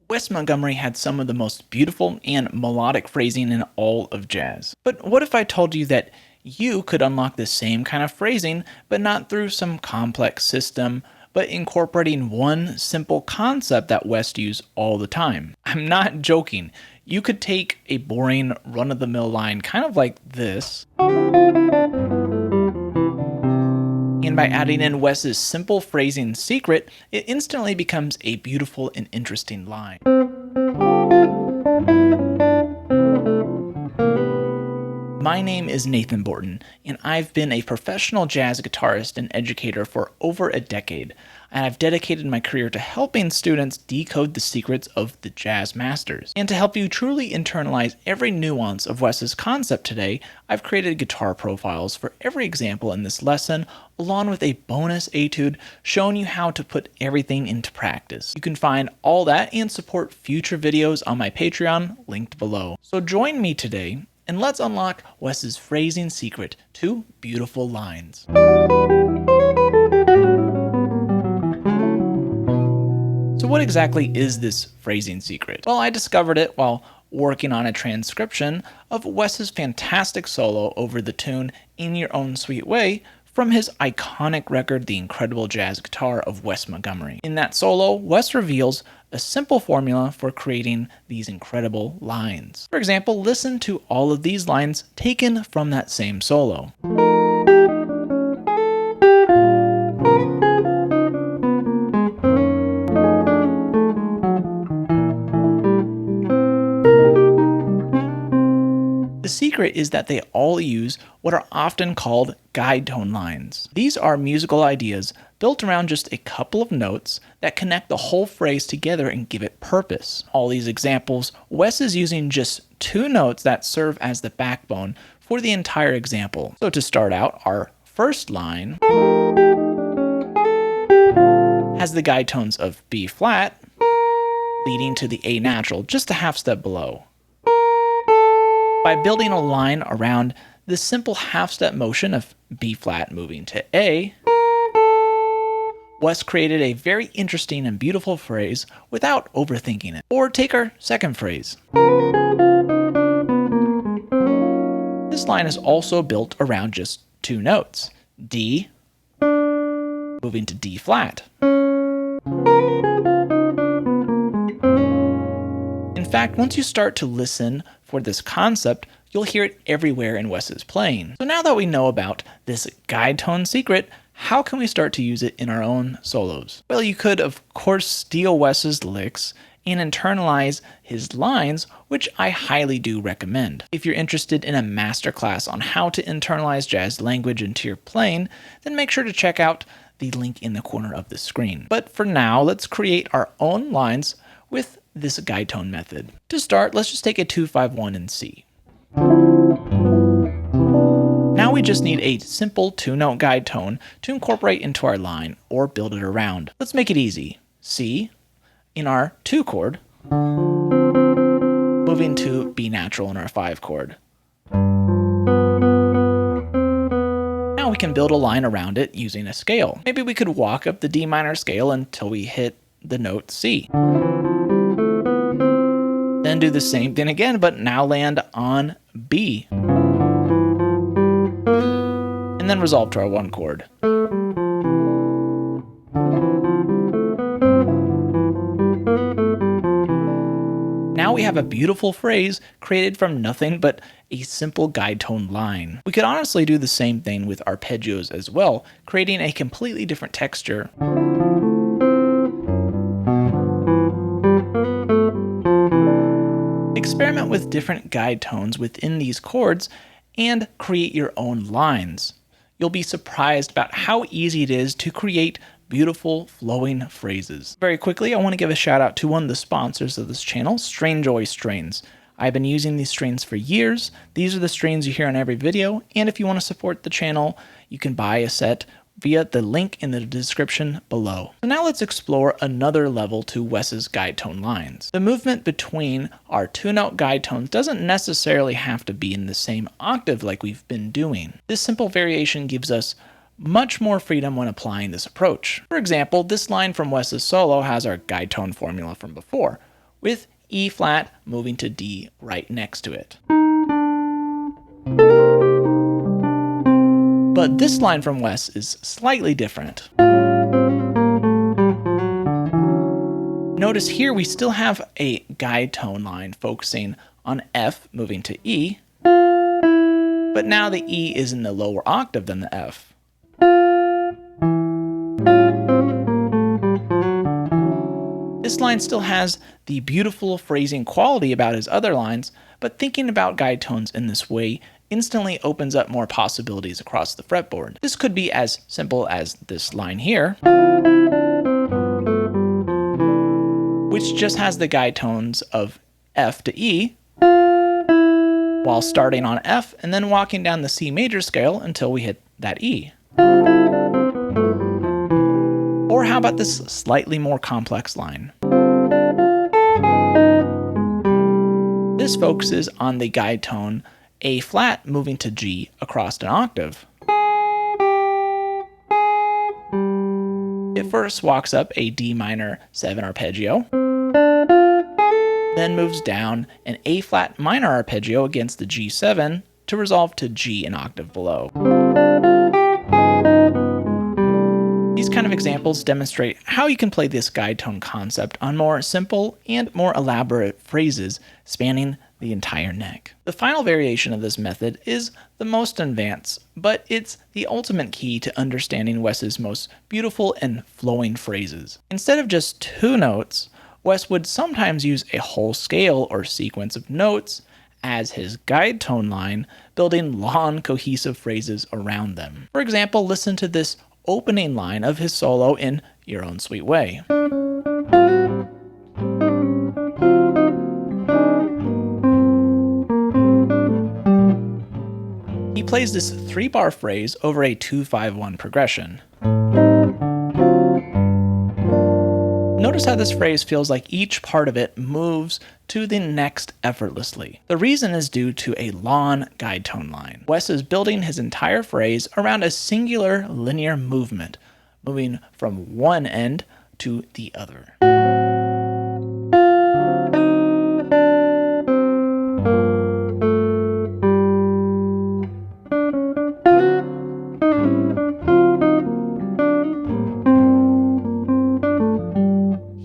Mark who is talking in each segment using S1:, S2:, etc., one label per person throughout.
S1: Wes Montgomery had some of the most beautiful and melodic phrasing in all of jazz. But what if I told you that you could unlock the same kind of phrasing, but not through some complex system, but incorporating one simple concept that Wes used all the time? I'm not joking. You could take a boring, run-of-the-mill line kind of like this, and by adding in Wes's simple phrasing secret, it instantly becomes a beautiful and interesting line. My name is Nathan Borton, and I've been a professional jazz guitarist and educator for over a decade, and I've dedicated my career to helping students decode the secrets of the jazz masters. And to help you truly internalize every nuance of Wes's concept today, I've created guitar profiles for every example in this lesson, along with a bonus etude showing you how to put everything into practice. You can find all that and support future videos on my Patreon, linked below. So join me today, and let's unlock Wes's phrasing secret to beautiful lines. So what exactly is this phrasing secret? Well, I discovered it while working on a transcription of Wes's fantastic solo over the tune In Your Own Sweet Way from his iconic record, The Incredible Jazz Guitar of Wes Montgomery. In that solo, Wes reveals a simple formula for creating these incredible lines. For example, listen to all of these lines taken from that same solo. The secret is that they all use what are often called guide tone lines. These are musical ideas built around just a couple of notes that connect the whole phrase together and give it purpose. All these examples, Wes is using just two notes that serve as the backbone for the entire example. So to start out, our first line has the guide tones of B flat leading to the A natural, just a half step below. By building a line around this simple half-step motion of B flat moving to A, Wes created a very interesting and beautiful phrase without overthinking it. Or take our second phrase. This line is also built around just two notes, D moving to D flat. In fact, once you start to listen for this concept, you'll hear it everywhere in Wes's playing. So now that we know about this guide tone secret, how can we start to use it in our own solos? Well, you could, of course, steal Wes's licks and internalize his lines, which I highly do recommend. If you're interested in a masterclass on how to internalize jazz language into your playing, then make sure to check out the link in the corner of the screen. But for now, let's create our own lines with this guide tone method. To start, let's just take a 2-5-1 in C. Now we just need a simple two-note guide tone to incorporate into our line or build it around. Let's make it easy. C in our 2 chord, moving to B natural in our 5 chord. Now we can build a line around it using a scale. Maybe we could walk up the D minor scale until we hit the note C. Then do the same thing again, but now land on B. And then resolve to our 1 chord. Now we have a beautiful phrase created from nothing but a simple guide tone line. We could honestly do the same thing with arpeggios as well, creating a completely different texture. Experiment with different guide tones within these chords and create your own lines. You'll be surprised about how easy it is to create beautiful flowing phrases. Very quickly, I want to give a shout out to one of the sponsors of this channel, Stringjoy Strains. I've been using these strains for years. These are the strains you hear in every video, and if you want to support the channel, you can buy a set via the link in the description below. So now let's explore another level to Wes's guide tone lines. The movement between our 2-note guide tones doesn't necessarily have to be in the same octave like we've been doing. This simple variation gives us much more freedom when applying this approach. For example, this line from Wes's solo has our guide tone formula from before. with E flat moving to D right next to it. But this line from Wes is slightly different. Notice here we still have a guide tone line focusing on F moving to E, but now the E is in the lower octave than the F. This line still has the beautiful phrasing quality about his other lines, but thinking about guide tones in this way instantly opens up more possibilities across the fretboard. This could be as simple as this line here, which just has the guide tones of F to E, while starting on F and then walking down the C major scale until we hit that E. Or how about this slightly more complex line? This focuses on the guide tone A flat moving to G across an octave. It first walks up a D minor 7 arpeggio, then moves down an A flat minor arpeggio against the G7 to resolve to G an octave below. These kind of examples demonstrate how you can play this guide tone concept on more simple and more elaborate phrases spanning the entire neck. The final variation of this method is the most advanced, but it's the ultimate key to understanding Wes's most beautiful and flowing phrases. Instead of just 2 notes, Wes would sometimes use a whole scale or sequence of notes as his guide tone line, building long, cohesive phrases around them. For example, listen to this opening line of his solo in Your Own Sweet Way. He plays this 3-bar phrase over a 2-5-1 progression. Notice how this phrase feels like each part of it moves to the next effortlessly. The reason is due to a long guide tone line. Wes is building his entire phrase around a singular linear movement, moving from one end to the other.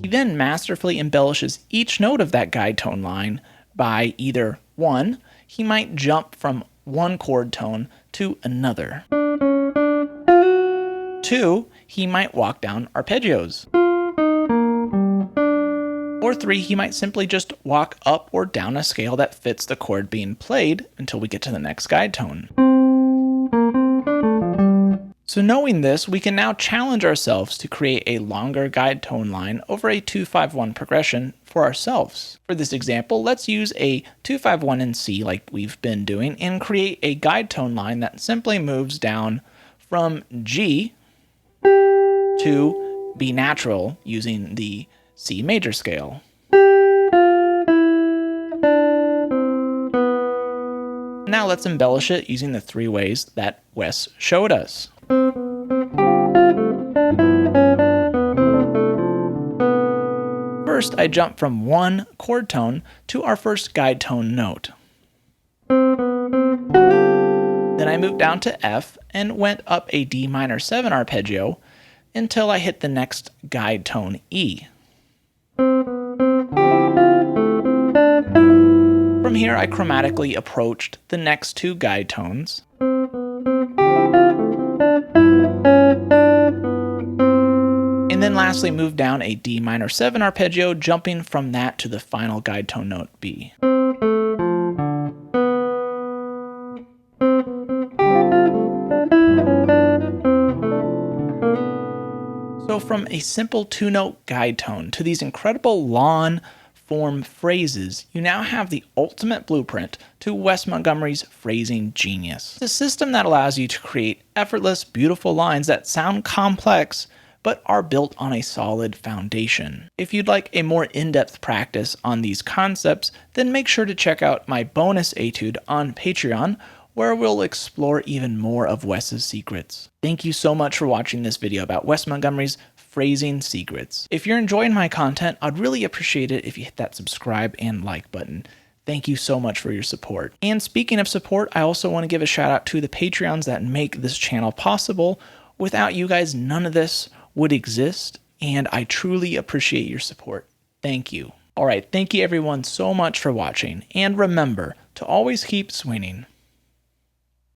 S1: Then masterfully embellishes each note of that guide tone line by either 1, he might jump from one chord tone to another. 2, he might walk down arpeggios. Or 3, he might simply just walk up or down a scale that fits the chord being played until we get to the next guide tone. So knowing this, we can now challenge ourselves to create a longer guide tone line over a 2-5-1 progression for ourselves. For this example, let's use a 2-5-1 in C like we've been doing and create a guide tone line that simply moves down from G to B natural using the C major scale. Now let's embellish it using the 3 ways that Wes showed us. First, I jump from one chord tone to our first guide tone note. Then I moved down to F and went up a D minor 7 arpeggio until I hit the next guide tone E. From here, I chromatically approached the next 2 guide tones. And then lastly moved down a D minor 7 arpeggio, jumping from that to the final guide tone note B. So from a simple 2-note guide tone to these incredible long form phrases, you now have the ultimate blueprint to Wes Montgomery's phrasing genius. It's a system that allows you to create effortless, beautiful lines that sound complex but are built on a solid foundation. If you'd like a more in-depth practice on these concepts, then make sure to check out my bonus etude on Patreon, where we'll explore even more of Wes's secrets. Thank you so much for watching this video about Wes Montgomery's phrasing secrets. If you're enjoying my content, I'd really appreciate it if you hit that subscribe and like button. Thank you so much for your support. And speaking of support, I also want to give a shout out to the Patreons that make this channel possible. Without you guys, none of this would exist, and I truly appreciate your support. Thank you. All right, thank you everyone so much for watching, and remember to always keep swinging.